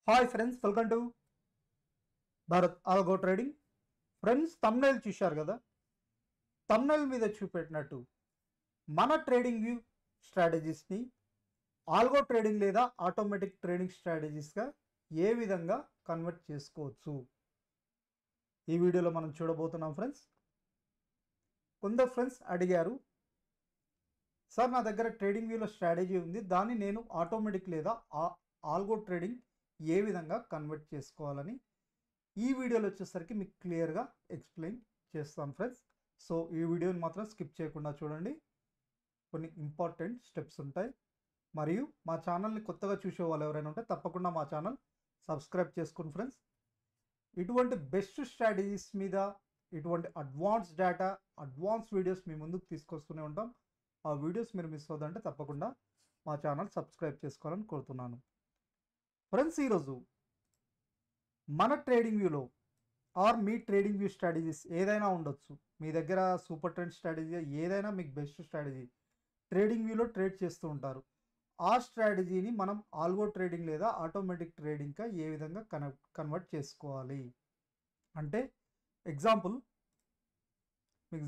Hi friends, welcome to Bharat algo trading. Friends, thumbnail చూశారు కదా. Thumbnail మీద చూపెట్టినట్టు మన ట్రేడింగ్ వ్యూ స్ట్రాటజీస్ని ఆల్గో ట్రేడింగ్ లేదా ఆటోమేటిక్ ట్రేడింగ్ స్ట్రాటజీస్గా ఏ విధంగా కన్వర్ట్ చేసుకోవచ్చు ఈ వీడియోలో మనం చూడబోతున్నాం. ఫ్రెండ్స్, కొందరు ఫ్రెండ్స్ అడిగారు, సార్ నా దగ్గర ట్రేడింగ్ వ్యూలో స్ట్రాటజీ ఉంది, దాన్ని నేను ఆటోమేటిక్ లేదా ఆల్గో ట్రేడింగ్ ఏ విధంగా కన్వర్ట్ చేసుకోవాలని ఈ వీడియోలో వచ్చేసరికి మీకు క్లియర్గా ఎక్స్ప్లెయిన్ చేస్తాను ఫ్రెండ్స్. సో ఈ వీడియోని మాత్రం స్కిప్ చేయకుండా చూడండి, కొన్ని ఇంపార్టెంట్ స్టెప్స్ ఉంటాయి. మరియు మా ఛానల్ని కొత్తగా చూసే వాళ్ళు ఎవరైనా ఉంటే తప్పకుండా మా ఛానల్ సబ్స్క్రైబ్ చేసుకోండి ఫ్రెండ్స్. ఇటువంటి బెస్ట్ స్ట్రాటజీస్ మీద, ఇటువంటి అడ్వాన్స్ డేటా, అడ్వాన్స్ వీడియోస్ మీ ముందుకు తీసుకొస్తూనే ఉంటాం. ఆ వీడియోస్ మీరు మిస్ అవుతుంటే తప్పకుండా మా ఛానల్ సబ్స్క్రైబ్ చేసుకోవాలని కోరుతున్నాను. ఫ్రెండ్స్, ఈరోజు మన ట్రేడింగ్ వ్యూలో ఆర్ మీ ట్రేడింగ్ వ్యూ స్ట్రాటజీస్ ఏదైనా ఉండొచ్చు, మీ దగ్గర సూపర్ ట్రెండ్ స్ట్రాటజీ ఏదైనా మీకు బెస్ట్ స్ట్రాటజీ ట్రేడింగ్ వ్యూలో ట్రేడ్ చేస్తూ ఉంటారు. ఆ స్ట్రాటజీని మనం ఆల్గో ట్రేడింగ్ లేదా ఆటోమేటిక్ ట్రేడింగ్గా ఏ విధంగా కన్వర్ట్ చేసుకోవాలి అంటే, ఎగ్జాంపుల్ మీకు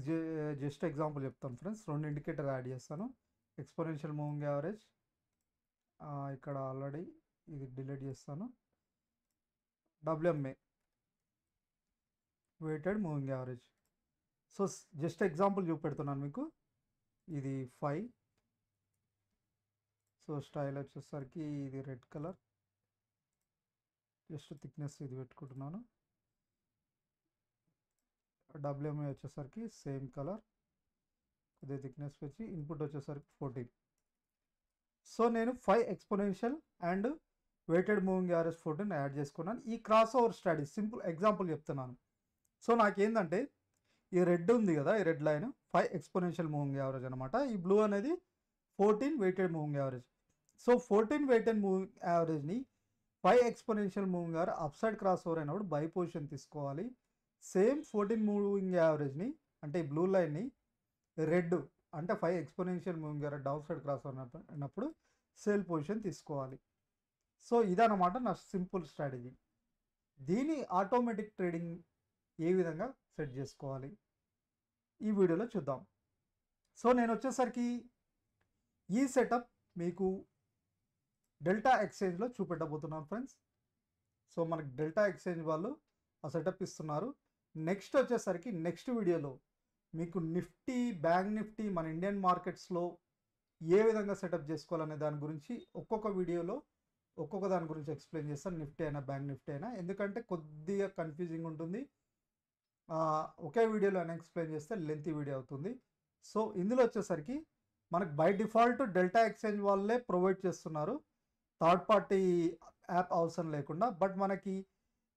జస్ట్ ఎగ్జాంపుల్ చెప్తాను ఫ్రెండ్స్. రెండు ఇండికేటర్ యాడ్ చేస్తాను. ఎక్స్పోనెన్షియల్ మూవింగ్ యావరేజ్, ఇక్కడ ఆల్రెడీ ఇది డిలీట్ చేస్తాను. WMA weighted moving average. So just example చూపెడుతున్నాను మీకు. ఇది 5. సో స్టైల్ వచ్చేసరికి ఇది రెడ్ కలర్, జస్ట్ థిక్నెస్ ఇది పెట్టుకుంటున్నాను. WMA వచ్చేసరికి సేమ్ కలర్, ఇదే థిక్నెస్ వచ్చి ఇన్పుట్ వచ్చేసరికి 14. సో నేను 5 exponential and weighted moving average 14 add చేసుకున్నాను. ఈ crossover study simple example చెప్తున్నాను. సో నాకేంటంటే ఈ రెడ్ ఉంది కదా, ఈ red line 5 exponential moving average అనమాట. ఈ బ్లూ అనేది 14 weighted moving average. So 14 weighted moving యావరేజ్ని 5 exponential moving average upside crossover అయినప్పుడు బై పొజిషన్ తీసుకోవాలి. సేమ్ 14 మూవింగ్ యావరేజ్ని అంటే ఈ బ్లూ లైన్ని రెడ్ అంటే 5 exponential moving average down side crossover అయినప్పుడు సేల్ పొజిషన్ తీసుకోవాలి. సో ఇదన్నమాట నా సింపుల్ స్ట్రాటజీ. దీని ఆటోమేటిక్ ట్రేడింగ్ ఏ విధంగా సెట్ చేసుకోవాలి ఈ వీడియోలో చూద్దాం. సో నేను వచ్చేసరికి ఈ సెటప్ మీకు డెల్టా ఎక్స్చేంజ్లో చూపెట్టబోతున్నాను ఫ్రెండ్స్. సో మనకి డెల్టా ఎక్స్చేంజ్ వాళ్ళు ఆ సెటప్ ఇస్తున్నారు. నెక్స్ట్ వచ్చేసరికి నెక్స్ట్ వీడియోలో మీకు నిఫ్టీ, బ్యాంక్ నిఫ్టీ మన ఇండియన్ మార్కెట్స్లో ఏ విధంగా సెటప్ చేసుకోవాలనే దాని గురించి ఒక్కొక్క వీడియోలో ఒక్కొక్క దాని గురించి ఎక్స్ప్లెయిన్ చేస్తాను. నిఫ్టీ అయినా బ్యాంక్ నిఫ్టీ అయినా, ఎందుకంటే కొద్దిగా కన్ఫ్యూజింగ్ ఉంటుంది. ఒకే వీడియోలో అయినా ఎక్స్ప్లెయిన్ చేస్తే లెంతీ వీడియో అవుతుంది. సో ఇందులో వచ్చేసరికి మనకు బై డిఫాల్ట్ డెల్టా ఎక్స్చేంజ్ వాళ్ళే ప్రొవైడ్ చేస్తున్నారు, థర్డ్ పార్టీ యాప్ అవసరం లేకుండా. బట్ మనకి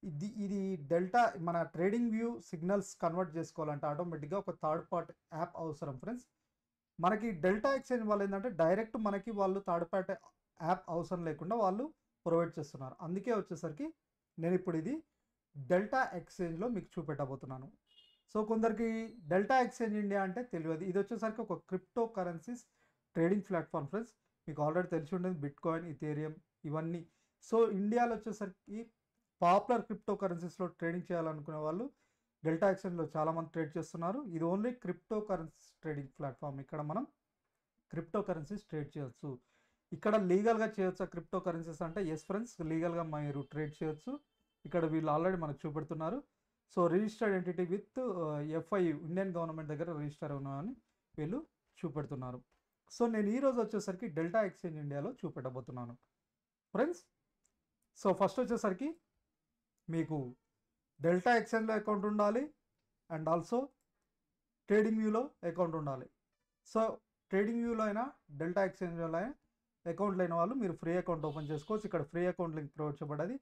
ఇది డెల్టా మన ట్రేడింగ్ వ్యూ సిగ్నల్స్ కన్వర్ట్ చేసుకోవాలంటే ఆటోమేటిక్గా ఒక థర్డ్ పార్టీ యాప్ అవసరం ఫ్రెండ్స్. మనకి డెల్టా ఎక్స్చేంజ్ వాళ్ళు ఏంటంటే డైరెక్ట్ మనకి వాళ్ళు థర్డ్ పార్టీ యాప్ అవసరం లేకుండా వాళ్ళు ప్రొవైడ్ చేస్తున్నారు. అందుకే వచ్చేసరికి నేను ఇప్పుడు ఇది డెల్టా ఎక్స్చేంజ్లో మీకు చూపెట్టబోతున్నాను. సో కొందరికి డెల్టా ఎక్స్చేంజ్ ఇండియా అంటే తెలియదు. ఇది వచ్చేసరికి ఒక crypto currencies trading platform friends. మీకు ఆల్రెడీ తెలిసి ఉంటుంది బిట్ కాయిన్, ఇథేరియం ఇవన్నీ. సో ఇండియాలో వచ్చేసరికి పాపులర్ క్రిప్టో కరెన్సీస్లో ట్రేడింగ్ చేయాలనుకునే వాళ్ళు డెల్టా ఎక్స్చేంజ్లో చాలామంది ట్రేడ్ చేస్తున్నారు. ఇది only cryptocurrencies trading platform. ఇక్కడ మనం క్రిప్టో కరెన్సీస్ ట్రేడ్ చేయొచ్చు. ఇక్కడ లీగల్గా చేయొచ్చా క్రిప్టో కరెన్సీస్ అంటే ఎస్ ఫ్రెండ్స్, లీగల్గా మీరు ట్రేడ్ చేయొచ్చు. ఇక్కడ వీళ్ళు ఆల్రెడీ మనకు చూపెడుతున్నారు. So registered entity with FIU, Indian government దగ్గర రిజిస్టర్ ఉన్నామని వీళ్ళు చూపెడుతున్నారు. సో నేను ఈరోజు వచ్చేసరికి డెల్టా ఎక్స్చేంజ్ ఇండియాలో చూపెట్టబోతున్నాను ఫ్రెండ్స్. సో ఫస్ట్ వచ్చేసరికి మీకు డెల్టా ఎక్స్చేంజ్లో అకౌంట్ ఉండాలి అండ్ ఆల్సో ట్రేడింగ్ వ్యూలో అకౌంట్ ఉండాలి. సో ట్రేడింగ్ వ్యూలో అయినా డెల్టా ఎక్స్చేంజ్లో అయినా అకౌంట్ లేని వాళ్ళు మీరు ఫ్రీ అకౌంట్ ఓపెన్ చేసుకోవచ్చు. ఇక్కడ ఫ్రీ అకౌంట్ లింక్ ప్రొవైడ్ చేయబడ్డది.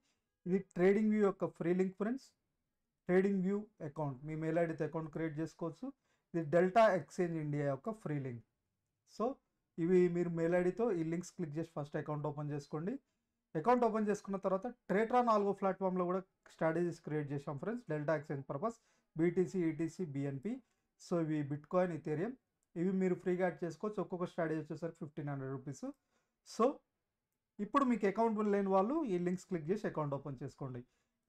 ఇది ట్రేడింగ్ వ్యూ యొక్క free link friends. TradingView account మీ మెయిల్ ఐడితో అకౌంట్ క్రియేట్ చేసుకోవచ్చు. ఇది డెల్టా ఎక్స్చేంజ్ ఇండియా యొక్క ఫ్రీ లింక్. సో ఇవి మీరు మెయిల్ ఐడితో ఈ లింక్స్ క్లిక్ చేసి ఫస్ట్ అకౌంట్ ఓపెన్ చేసుకోండి. అకౌంట్ ఓపెన్ చేసుకున్న తర్వాత ట్రేట్రాన్ ఆల్గో ప్లాట్ఫామ్లో కూడా స్ట్రాటజీస్ క్రియేట్ చేసాం friends Delta Exchange purpose. BTC, ETC, BNP. So ఇవి బిట్ కాయిన్, ఇథేరియం ఇవి మీరు ఫ్రీగా యాడ్ చేసుకోవచ్చు. ఒక్కొక్క స్ట్రాటజీ వచ్చేసరికి 1500 రూపీస్. సో ఇప్పుడు మీకు అకౌంట్ లేని వాళ్ళు ఈ లింక్స్ క్లిక్ చేసి అకౌంట్ ఓపెన్ చేసుకోండి.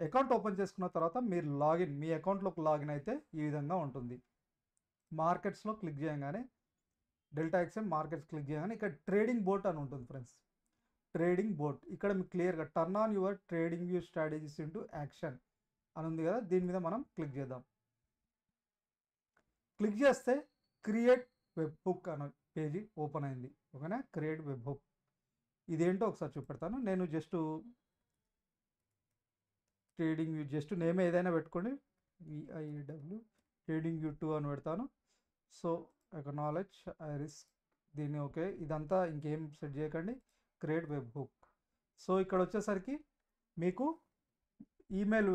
అకౌంట్ ఓపెన్ చేసుకున్న తర్వాత మీరు మీ అకౌంట్లోకి లాగిన్ అయితే ఈ విధంగా ఉంటుంది. మార్కెట్స్లో క్లిక్ చేయగానే డెల్టా ఎక్స్ఎం మార్కెట్స్ క్లిక్ చేయగానే ఇక్కడ ట్రేడింగ్ బోట్ అని ఉంటుంది ఫ్రెండ్స్. ట్రేడింగ్ బోట్ ఇక్కడ మీకు క్లియర్గా turn on your trading view strategies into action అని ఉంది కదా, దీని మీద మనం క్లిక్ చేద్దాం. క్లిక్ చేస్తే క్రియేట్ వెబ్ బుక్ అనే పేజీ ఓపెన్ అయింది. ఓకేనా, క్రియేట్ వెబ్ బుక్ ఇదేంటో ఒకసారి చూపెడతాను. నేను just trading view just name ఏదైనా పెట్టుకోండి, విఐడబ్ల్యూ ట్రేడింగ్ వ్యూ 2 అని పెడతాను. సో ఎకనాలెడ్జ్ ఐరిస్ దీన్ని ఓకే, ఇదంతా ఇంకేం సెట్ చేయకండి, క్రియేట్ వెబ్ బుక్. సో ఇక్కడ వచ్చేసరికి మీకు ఈమెయిల్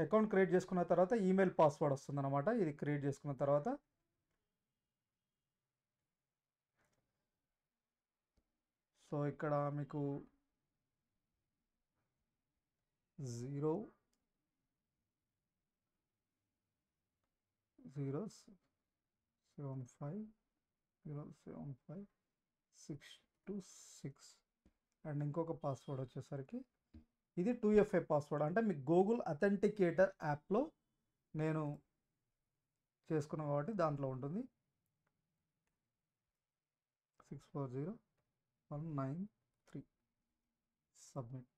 అకౌంట్ క్రియేట్ చేసుకున్న తర్వాత ఈమెయిల్ పాస్వర్డ్ వస్తుంది అనమాట. ఇది క్రియేట్ చేసుకున్న తర్వాత సో ఇక్కడ మీకు 0075075 626 అండ్ ఇంకొక పాస్వర్డ్ వచ్చేసరికి ఇది 2FA పాస్వర్డ్, అంటే మీకు గూగుల్ అథెంటికేటర్ యాప్లో నేను చేసుకున్నాను కాబట్టి దాంట్లో ఉంటుంది. 640193 సబ్మిట్.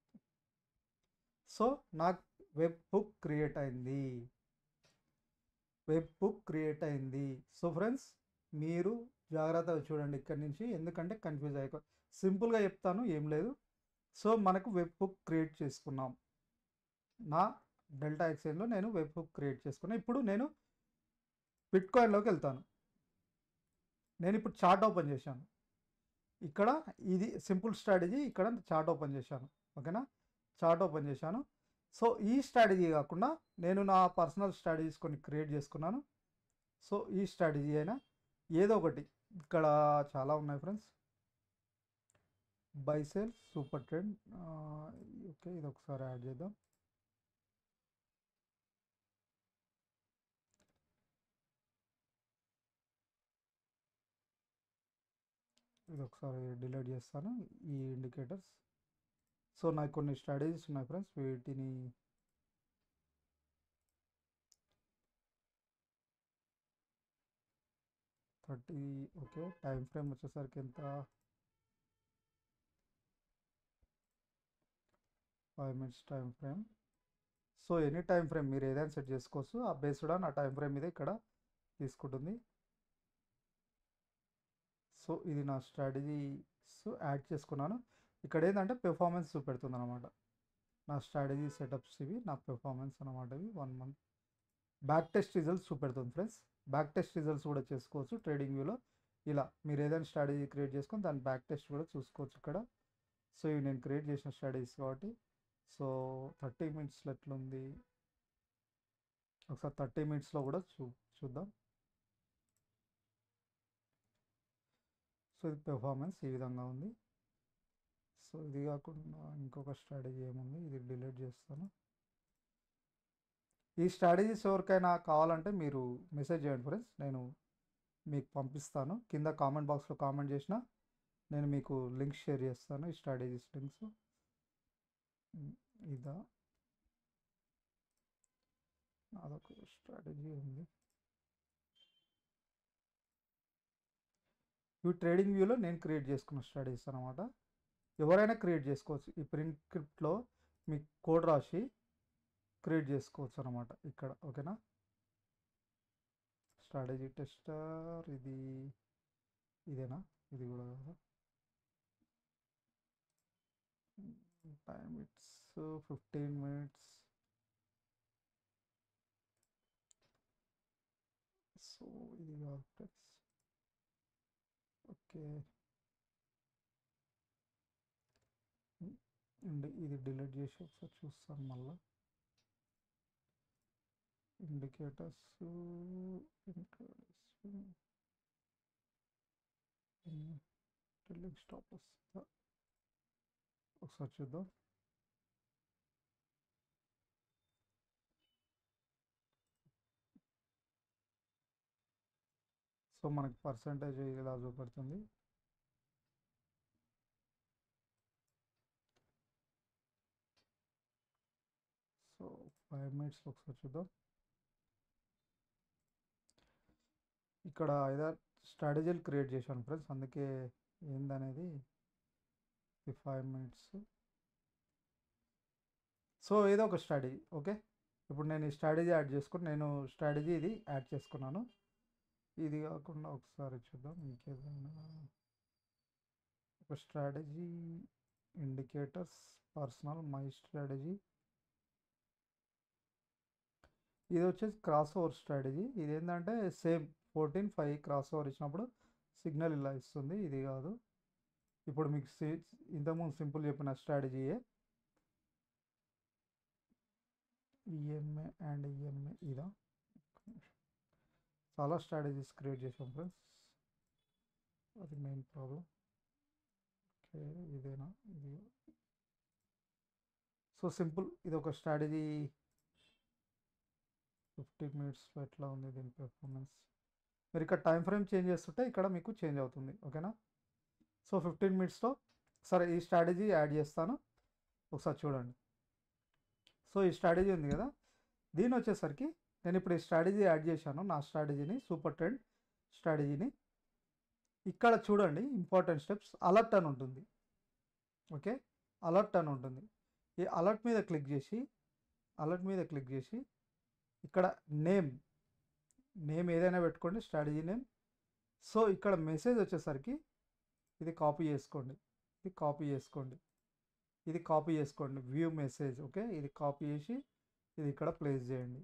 సో నాకు వెబ్ బుక్ క్రియేట్ అయింది. సో ఫ్రెండ్స్ మీరు జాగ్రత్తగా చూడండి ఇక్కడ నుంచి, ఎందుకంటే కన్ఫ్యూజ్ అయిపో సింపుల్గా చెప్తాను, ఏం లేదు. సో మనకు వెబ్ బుక్ క్రియేట్ చేసుకున్నాం. నా డెల్టా ఎక్స్చేంజ్లో నేను వెబ్ బుక్ క్రియేట్ చేసుకున్నాను. ఇప్పుడు నేను బిట్కాయిన్లోకి వెళ్తాను. నేను ఇప్పుడు చార్ట్ ఓపెన్ చేశాను. ఇక్కడ ఇది సింపుల్ స్ట్రాటజీ, ఇక్కడ చార్ట్ ఓపెన్ చేశాను. ఓకేనా, చార్ట్ ఓపెన్ చేశాను. సో ఈ స్ట్రాటజీ కాకుండా నేను నా పర్సనల్ స్ట్రాటజీస్ కొన్ని క్రియేట్ చేసుకున్నాను. సో ఈ స్ట్రాటజీ అయినా ఏదో ఒకటి, ఇక్కడ చాలా ఉన్నాయి friends. By sale super trend, okay ఇది ఒకసారి యాడ్ చేద్దాం. ఇది ఒకసారి డిలీట్ చేస్తాను ఈ ఇండికేటర్స్. సో నాకు కొన్ని స్ట్రాటజీస్ ఉన్నాయి ఫ్రెండ్స్, వీటిని ఓకే టైం ఫ్రేమ్ వచ్చేసరికి ఎంత, 5 minutes time frame. So any time frame మీరు ఏదైనా సెట్ చేసుకోవచ్చు, ఆ బేస్డ్ ఆన్ ఆ టైం ఫ్రేమ్ మీద ఇక్కడ తీసుకుంటుంది. సో ఇది నా స్ట్రాటజీస్ యాడ్ చేసుకున్నాను. ఇక్కడ ఏంటంటే పెర్ఫార్మెన్స్ చూపెడుతుంది అనమాట. నా స్ట్రాటజీ సెటప్స్ ఇవి, నా పెర్ఫార్మెన్స్ అనమాట ఇవి. 1 month బ్యాక్ టెస్ట్ రిజల్ట్స్ చూపెడుతుంది ఫ్రెండ్స్. బ్యాక్ టెస్ట్ రిజల్ట్స్ కూడా చేసుకోవచ్చు ట్రేడింగ్ వ్యూలో. ఇలా మీరు ఏదైనా స్ట్రాటజీ క్రియేట్ చేసుకొని దాని బ్యాక్ టెస్ట్ కూడా చూసుకోవచ్చు ఇక్కడ. సో ఇవి నేను క్రియేట్ చేసిన స్ట్రాటజీస్ కాబట్టి. సో 30 minutesలో ఎట్లుంది ఒకసారి 30 minutesలో కూడా చూద్దాం. సో ఇది పెర్ఫార్మెన్స్ ఈ విధంగా ఉంది. సో ఇది కాకుండా ఇంకొక స్ట్రాటజీ ఏముంది, ఇది డిలీట్ చేస్తాను. ఈ స్ట్రాటజీస్ ఎవరికైనా కావాలంటే మీరు మెసేజ్ చేయండి ఫ్రెండ్స్, నేను మీకు పంపిస్తాను. కింద కామెంట్ బాక్స్లో కామెంట్ చేసిన నేను మీకు లింక్స్ షేర్ చేస్తాను, ఈ స్ట్రాటజీస్ లింక్స్. ఇదా అదొక స్ట్రాటజీ ఉంది. ఇవి ట్రేడింగ్ వ్యూలో నేను క్రియేట్ చేసుకున్న స్ట్రాటజీస్ అనమాట. ఎవరైనా క్రియేట్ చేసుకోవచ్చు. ఈ ప్రింట్ స్క్రిప్ట్లో మీకు కోడ్ రాసి క్రియేట్ చేసుకోవచ్చు అనమాట ఇక్కడ. ఓకేనా, స్ట్రాటజీ టెస్టర్ ఇదేనా, ఇది కూడా కదా. Time it's 15 minutes. సో ఇది కాదు, ఓకే అండి. ఇది డిలీట్ చేసి ఒకసారి చూస్తాను మళ్ళీ. ఇండికేటర్స్ ట్రిల్లింగ్ స్టాప్ వస్తుందా ఒకసారి చూద్దాం. సో మనకి పర్సంటేజ్ ఇలా చూపెడుతుంది. 5 మినిట్స్లో ఒకసారి చూద్దాం. ఇక్కడ ఐదారు స్ట్రాటజీలు క్రియేట్ చేశాను ఫ్రెండ్స్, అందుకే ఏందనేది ఈ 5 మినిట్స్. సో ఏదో ఒక స్ట్రాటజీ. ఓకే, ఇప్పుడు నేను ఈ స్ట్రాటజీ యాడ్ చేసుకుని నేను స్ట్రాటజీ ఇది యాడ్ చేసుకున్నాను. ఇది కాకుండా ఒకసారి చూద్దాం ఇంకేదైనా ఒక strategy. Indicators, personal, my strategy. ఇది వచ్చేసి క్రాస్ ఓవర్ స్ట్రాటజీ. ఇది ఏంటంటే సేమ్ 14-5 క్రాస్ ఓవర్ ఇచ్చినప్పుడు సిగ్నల్ ఇలా ఇస్తుంది. ఇది కాదు, ఇప్పుడు మీకు ఇంతకుముందు సింపుల్ చెప్పిన స్ట్రాటజీయే. ఈఎంఏ అండ్ ఈఎంఏ ఇదా. చాలా స్ట్రాటజీస్ క్రియేట్ చేసాం ఫ్రెండ్స్, అది మెయిన్ ప్రాబ్లం. ఓకే, ఇదేనా ఇది. సో సింపుల్, ఇది ఒక స్ట్రాటజీ. 15 మినిట్స్లో ఎట్లా ఉంది దీని పెర్ఫార్మెన్స్. మీరు ఇక్కడ టైం ఫ్రేమ్ చేంజ్ చేస్తుంటే ఇక్కడ మీకు చేంజ్ అవుతుంది. ఓకేనా. సో 15 మినిట్స్లో సరే ఈ స్ట్రాటజీ యాడ్ చేస్తాను, ఒకసారి చూడండి. సో ఈ స్ట్రాటజీ ఉంది కదా, దీని వచ్చేసరికి నేను ఇప్పుడు ఈ స్ట్రాటజీ యాడ్ చేశాను, నా స్ట్రాటజీని, సూపర్ ట్రెండ్ స్ట్రాటజీని. ఇక్కడ చూడండి ఇంపార్టెంట్ స్టెప్స్, అలర్ట్ అని ఉంటుంది. ఓకే, అలర్ట్ అని ఉంటుంది. ఈ అలర్ట్ మీద క్లిక్ చేసి ఇక్కడ నేమ్ ఏదైనా పెట్టుకోండి, స్ట్రాటజీ నేమ్. సో ఇక్కడ మెసేజ్ వచ్చేసరికి ఇది కాపీ చేసుకోండి, వ్యూ మెసేజ్. ఓకే, ఇది కాపీ చేసి ఇది ఇక్కడ ప్లేస్ చేయండి.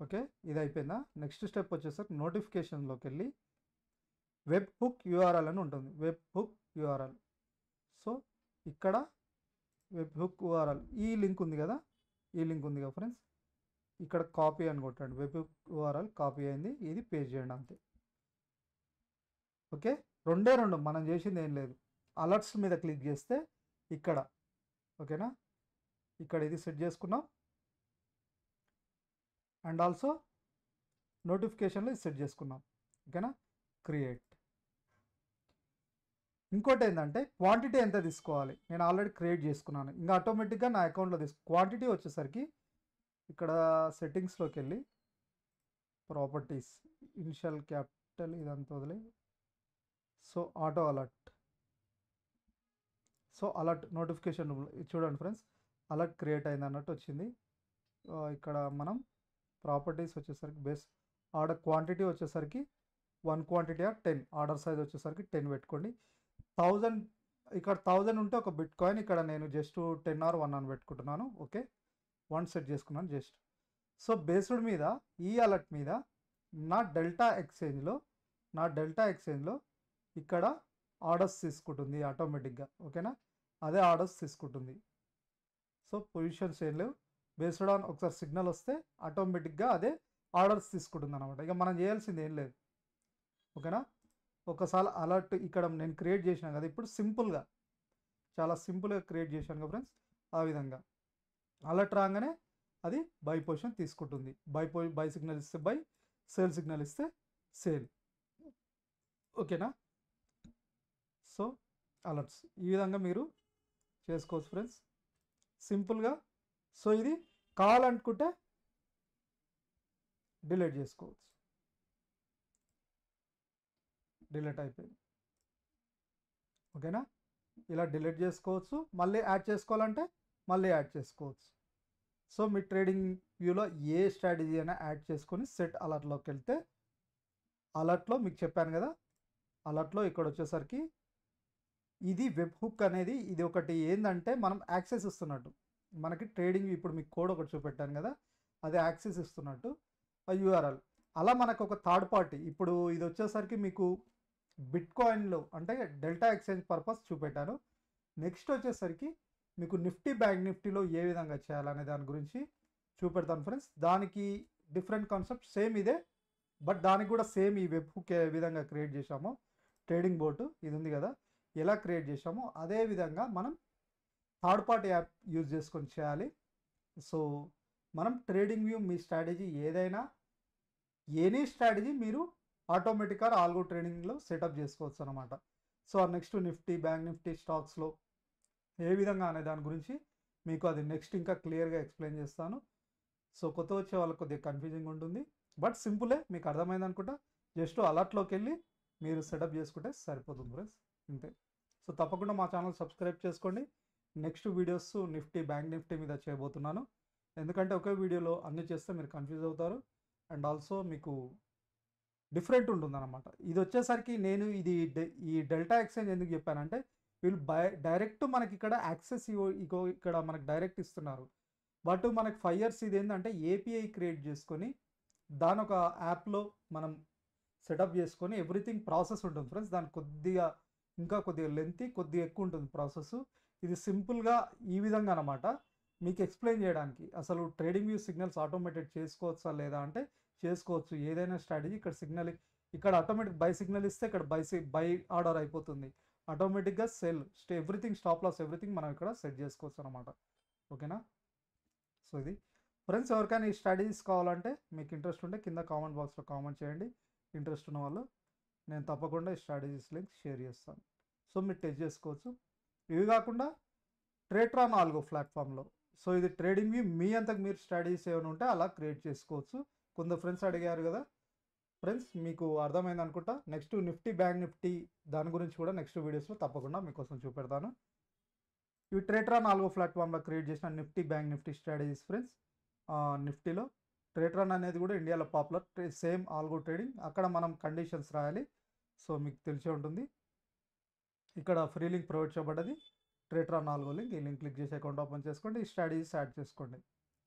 ఓకే, ఇది అయిపోయిందా. నెక్స్ట్ స్టెప్ వచ్చేసరికి నోటిఫికేషన్లోకి వెళ్ళి వెబ్ హుక్ యూఆర్ఎల్ అని ఉంటుంది, వెబ్ హుక్ యూఆర్ఎల్. సో ఇక్కడ వెబ్ హుక్ యూఆర్ఎల్ ఈ లింక్ ఉంది కదా ఫ్రెండ్స్, ఇక్కడ కాపీ అని కొట్టండి. వెబ్ హుక్ యూఆర్ఎల్ కాపీ అయింది, ఇది పేస్ట్ చేయండి అంతే. ఓకే, రెండే మనం చేసింది ఏం లేదు. అలర్ట్స్ మీద క్లిక్ చేస్తే ఇక్కడ, ఓకేనా, ఇక్కడ ఇది సెట్ చేసుకున్నాం. అండ్ ఆల్సో నోటిఫికేషన్లో ఇది సెట్ చేసుకున్నాం. ఓకేనా, క్రియేట్. ఇంకోటి ఏంటంటే క్వాంటిటీ ఎంత తీసుకోవాలి, నేను ఆల్రెడీ క్రియేట్ చేసుకున్నాను, ఇంకా ఆటోమేటిక్గా నా అకౌంట్లో క్వాంటిటీ వచ్చేసరికి ఇక్కడ సెట్టింగ్స్లోకి వెళ్ళి ప్రాపర్టీస్, ఇనిషియల్ క్యాపిటల్ ఇదంతా వదిలే. సో ఆటో అలర్ట్ నోటిఫికేషన్ చూడండి ఫ్రెండ్స్, అలర్ట్ క్రియేట్ అయింది అన్నట్టు వచ్చింది. ఇక్కడ మనం ప్రాపర్టీస్ వచ్చేసరికి బేస్ ఆర్డర్ క్వాంటిటీ వచ్చేసరికి 1 క్వాంటిటీ 10, ఆర్డర్ సైజ్ వచ్చేసరికి 10 పెట్టుకోండి. 1000 ఇక్కడ 1000 ఉంటే ఒక బిట్ కాయిన్, ఇక్కడ నేను జస్ట్ 10 or 1 అని పెట్టుకుంటున్నాను. ఓకే, 1 సెట్ చేసుకున్నాను జస్ట్. సో బేస్డ్ మీద ఈ అలర్ట్ మీద నా డెల్టా ఎక్స్చేంజ్లో ఇక్కడ ఆర్డర్స్ తీసుకుంటుంది ఆటోమేటిక్గా. ఓకేనా, అదే ఆర్డర్స్ తీసుకుంటుంది. సో పొజిషన్స్ ఏం లేవు, బేస్డ్ ఆన్ ఒకసారి సిగ్నల్ వస్తే ఆటోమేటిక్గా అదే ఆర్డర్స్ తీసుకుంటుంది అనమాట. ఇక మనం చేయాల్సింది ఏం లేదు. ఓకేనా, ఒకసారి అలర్ట్ ఇక్కడ నేను క్రియేట్ చేసినాను కదా, ఇప్పుడు చాలా సింపుల్గా క్రియేట్ చేశాను కదా ఫ్రెండ్స్. ఆ విధంగా అలర్ట్ రాగానే అది బై పొజిషన్ తీసుకుంటుంది. బై సిగ్నల్ ఇస్తే బై, సేల్ సిగ్నల్ ఇస్తే సేల్. ఓకేనా, సో అలర్ట్స్ ఈ విధంగా మీరు చేసుకోవచ్చు ఫ్రెండ్స్, సింపుల్గా. సో ఇది కావాలనుకుంటే డిలీట్ చేసుకోవచ్చు. డిలీట్ అయిపోయింది. ఓకేనా, ఇలా డిలీట్ చేసుకోవచ్చు, మళ్ళీ యాడ్ చేసుకోవాలంటే మళ్ళీ యాడ్ చేసుకోవచ్చు. సో మీ ట్రేడింగ్ వ్యూలో ఏ స్ట్రాటజీ అయినా యాడ్ చేసుకొని సెట్ అలర్ట్లోకి వెళ్తే, అలర్ట్లో మీకు చెప్పాను కదా, అలర్ట్లో ఇక్కడ వచ్చేసరికి ఇది వెబ్ హుక్ అనేది ఇది ఒకటి ఏంటంటే మనం యాక్సెస్ ఇస్తున్నట్టు మనకి ట్రేడింగ్. ఇప్పుడు మీకు కోడ్ ఒకటి చూపెట్టాను కదా, అది యాక్సెస్ ఇస్తున్నట్టు యూఆర్ఎల్. అలా మనకు ఒక థర్డ్ పార్టీ, ఇప్పుడు ఇది వచ్చేసరికి మీకు బిట్ కాయిన్లో అంటే డెల్టా ఎక్స్చేంజ్ పర్పస్ చూపెట్టాను. నెక్స్ట్ వచ్చేసరికి మీకు నిఫ్టీ, బ్యాంక్ నిఫ్టీలో ఏ విధంగా చేయాలనే దాని గురించి చూపెడతాను ఫ్రెండ్స్. దానికి డిఫరెంట్ కాన్సెప్ట్, సేమ్ ఇదే, బట్ దానికి కూడా సేమ్ ఈ వెబ్ హుక్ ఏ విధంగా క్రియేట్ చేశామో, ట్రేడింగ్ బోర్డు ఇది ఉంది కదా, ఎలా క్రియేట్ చేశామో అదే విధంగా మనం థర్డ్ పార్టీ యాప్ యూజ్ చేసుకొని చేయాలి. సో మనం ట్రేడింగ్ వ్యూ మీ స్ట్రాటజీ ఏదైనా, ఎనీ స్ట్రాటజీ మీరు ఆటోమేటిక్గా ఆల్గో ట్రేడింగ్లో సెటప్ చేసుకోవచ్చు అనమాట. So next Nifty, bank Nifty స్టాక్స్లో ఏ విధంగా అనే దాని గురించి మీకు అది నెక్స్ట్ ఇంకా క్లియర్గా ఎక్స్ప్లెయిన్ చేస్తాను. సో కొత్త వచ్చే వాళ్ళకి కొద్దిగా కన్ఫ్యూజింగ్ ఉంటుంది, బట్ సింపులే, మీకు అర్థమైంది అనుకుంటా. జస్ట్ అలర్ట్లోకి వెళ్ళి మీరు సెటప్ చేసుకుంటే సరిపోతుంది ఫ్రెండ్స్, అంతే. సో తప్పకుండా మా ఛానల్ సబ్స్క్రైబ్ చేసుకోండి. Next videos Nifty, bank Nifty మీద చేయబోతున్నాను. ఎందుకంటే ఒకే వీడియోలో అన్నీ చేస్తే మీరు కన్ఫ్యూజ్ అవుతారు, అండ్ ఆల్సో మీకు డిఫరెంట్ ఉంటుందన్నమాట. ఇది వచ్చేసరికి నేను ఈ డెల్టా ఎక్స్చేంజ్ ఎందుకు చెప్పానంటే, వీళ్ళు డైరెక్ట్ మనకి ఇక్కడ యాక్సెస్ ఇగో ఇక్కడ మనకి డైరెక్ట్ ఇస్తున్నారు. బట్ మనకి 5 years ఇది ఏంటంటే ఏపీఐ క్రియేట్ చేసుకొని దాని ఒక యాప్లో మనం సెటప్ చేసుకొని ఎవ్రీథింగ్ ప్రాసెస్ ఉంటుంది ఫ్రెండ్స్. దాని ఇంకా కొద్దిగా లెంతీ, కొద్దిగా ఎక్కువ ఉంటుంది ప్రాసెస్. ఇది సింపుల్గా ఈ విధంగా అనమాట మీకు ఎక్స్ప్లెయిన్ చేయడానికి. అసలు ట్రేడింగ్ వ్యూ సిగ్నల్స్ ఆటోమేటెడ్ చేసుకోవచ్చా లేదా అంటే చేసుకోవచ్చు. ఏదైనా స్ట్రాటజీ ఇక్కడ ఆటోమేటిక్ బై సిగ్నల్ ఇస్తే ఇక్కడ బై ఆర్డర్ అయిపోతుంది. ఆటోమేటిక్గా ఎవ్రీథింగ్ స్టాప్ లాస్ ఎవ్రీథింగ్ మనం ఇక్కడ సెట్ చేసుకోవచ్చు అనమాట. ఓకేనా? సో ఇది ఫ్రెండ్స్, ఎవరికైనా ఈ స్ట్రాటజీస్ కావాలంటే మీకు ఇంట్రెస్ట్ ఉంటే కింద కామెంట్ బాక్స్లో కామెంట్ చేయండి. ఇంట్రెస్ట్ ఉన్న వాళ్ళు నేను తప్పకుండా ఈ స్ట్రాటజీస్ లింక్ షేర్ చేస్తాను. సో మీరు టెస్ట్ చేసుకోవచ్చు. ఇవి కాకుండా ట్రేట్రాన్ ఆల్గో ప్లాట్ఫామ్లో, సో ఇది ట్రేడింగ్ వ్యూ మీ అంతకు మీరు స్ట్రాటజీస్ ఏమైనా ఉంటే అలా క్రియేట్ చేసుకోవచ్చు. కొందరు ఫ్రెండ్స్ అడిగారు కదా ఫ్రెండ్స్, మీకు అర్థమైంది అనుకుంటా. నెక్స్ట్ నిఫ్టీ, బ్యాంక్ నిఫ్టీ దాని గురించి కూడా నెక్స్ట్ వీడియోస్లో తప్పకుండా మీకోసం చూపెడతాను. ఇవి ట్రేట్రాన్ ఆల్గో ప్లాట్ఫామ్లో క్రియేట్ చేసిన Nifty, bank Nifty strategies friends. నిఫ్టీలో ట్రేట్రాన్ అనేది కూడా ఇండియాలో పాపులర్, సేమ్ ఆల్గో ట్రేడింగ్. అక్కడ మనం కండిషన్స్ రాయాలి, సో మీకు తెలిసే ఉంటుంది. ఇక్కడ ఫ్రీ లింక్ ప్రొవైడ్ చేయబడ్డది, ట్రేట్రాన్ ఆల్గో లింక్. ఈ లింక్ క్లిక్ చేసి అకౌంట్ ఓపెన్ చేసుకోండి, ఈ స్ట్రాటజీస్ యాడ్ చేసుకోండి.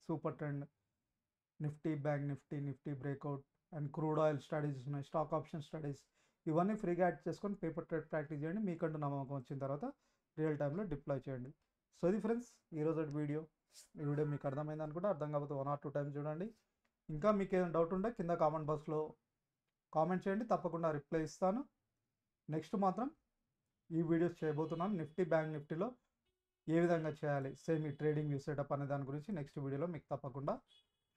Super trend, Nifty, bank Nifty, Nifty breakout and crude oil strategies ఉన్నాయి, స్టాక్ ఆప్షన్ స్ట్రాటజీస్, ఇవన్నీ ఫ్రీగా యాడ్ చేసుకొని పేపర్ ట్రేడ్ ప్రాక్టీస్ చేయండి. మీకంటూ నమ్మకం వచ్చిన తర్వాత రియల్ టైంలో డిప్లాయ్ చేయండి. సో ఇది ఫ్రెండ్స్ ఈరోజు వీడియో. ఈ వీడియో మీకు అర్థమైంది అనుకుంటే, అర్థం కాకపోతే 1 or 2 times చూడండి. ఇంకా మీకు ఏదైనా డౌట్ ఉంటే కింద కామెంట్ బాక్స్లో కామెంట్ చేయండి, తప్పకుండా రిప్లై ఇస్తాను. నెక్స్ట్ మాత్రం ఈ వీడియోస్ చేయబోతున్నాను. నిఫ్టీ, బ్యాంక్ నిఫ్టీలో ఏ విధంగా చేయాలి, సేమ్ ఈ ట్రేడింగ్ వ్యూ సెటప్ అనే దాని గురించి నెక్స్ట్ వీడియోలో మీకు తప్పకుండా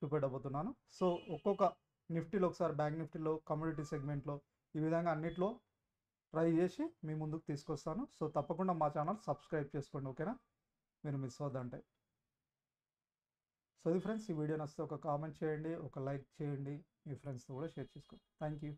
చూపెట్టబోతున్నాను. సో ఒక్కొక్క నిఫ్టీలో ఒకసారి, బ్యాంక్ నిఫ్టీలో, కమ్యూనిటీ సెగ్మెంట్లో, ఈ విధంగా అన్నిట్లో ట్రై చేసి మీ ముందుకు తీసుకొస్తాను. సో తప్పకుండా మా ఛానల్ సబ్స్క్రైబ్ చేసుకోండి, ఓకేనా? మీరు మిస్ అవ్వద్దంటే. సో ఇది ఫ్రెండ్స్, ఈ వీడియో నచ్చితే ఒక కామెంట్ చేయండి, ఒక లైక్ చేయండి, మీ ఫ్రెండ్స్తో కూడా షేర్ చేసుకోండి. Thank you.